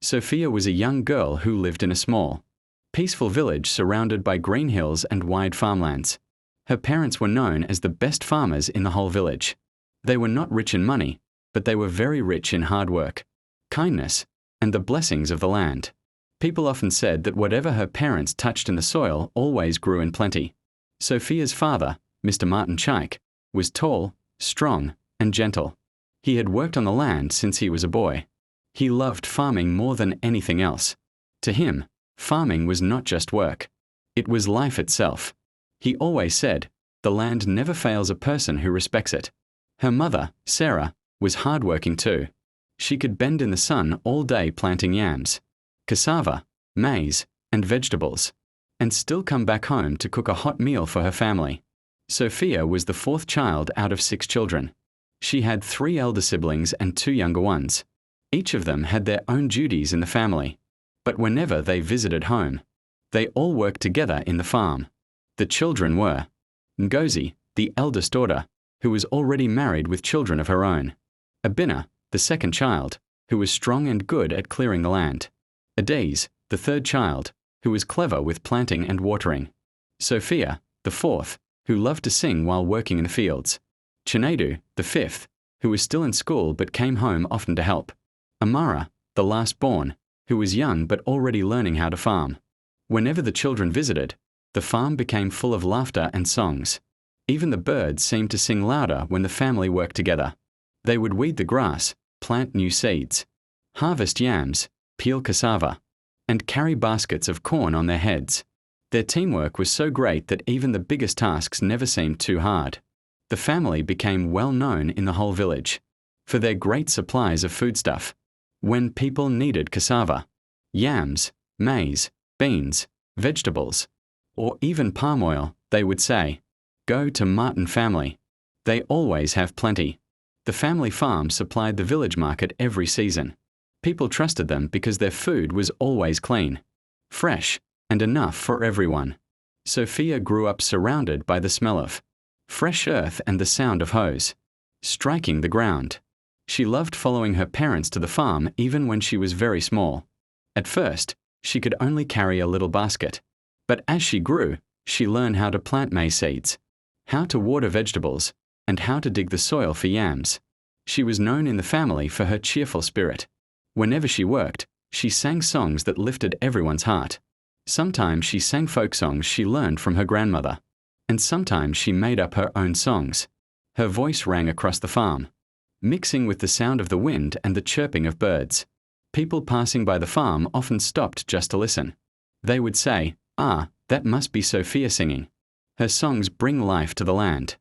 Sofia was a young girl who lived in a small, peaceful village surrounded by green hills and wide farmlands. Her parents were known as the best farmers in the whole village. They were not rich in money, but they were very rich in hard work, kindness, and the blessings of the land. People often said that whatever her parents touched in the soil always grew in plenty. Sofia's father, Mr. Martin Chike, was tall, strong, and gentle. He had worked on the land since he was a boy. He loved farming more than anything else. To him, farming was not just work. It was life itself. He always said, "The land never fails a person who respects it." Her mother, Sarah, was hardworking too. She could bend in the sun all day planting yams, cassava, maize, and vegetables, and still come back home to cook a hot meal for her family. Sofia was the fourth child out of 6 children. She had 3 elder siblings and 2 younger ones. Each of them had their own duties in the family, but whenever they visited home, they all worked together in the farm. The children were Ngozi, the eldest daughter, who was already married with children of her own; Abina, the second child, who was strong and good at clearing the land; Adese, the third child, who was clever with planting and watering; Sofia, the fourth, who loved to sing while working in the fields; Chinedu, the fifth, who was still in school but came home often to help; Amara, the last born, who was young but already learning how to farm. Whenever the children visited, the farm became full of laughter and songs. Even the birds seemed to sing louder when the family worked together. They would weed the grass, plant new seeds, harvest yams, peel cassava, and carry baskets of corn on their heads. Their teamwork was so great that even the biggest tasks never seemed too hard. The family became well known in the whole village for their great supplies of foodstuff. When people needed cassava, yams, maize, beans, vegetables, or even palm oil, they would say, "Go to Martin family. They always have plenty." The family farm supplied the village market every season. People trusted them because their food was always clean, fresh, and enough for everyone. Sofia grew up surrounded by the smell of fresh earth and the sound of hoes striking the ground. She loved following her parents to the farm even when she was very small. At first, she could only carry a little basket, but as she grew, she learned how to plant maize seeds, how to water vegetables, and how to dig the soil for yams. She was known in the family for her cheerful spirit. Whenever she worked, she sang songs that lifted everyone's heart. Sometimes she sang folk songs she learned from her grandmother, and sometimes she made up her own songs. Her voice rang across the farm, mixing with the sound of the wind and the chirping of birds. People passing by the farm often stopped just to listen. They would say, "Ah, that must be Sofia singing. Her songs bring life to the land."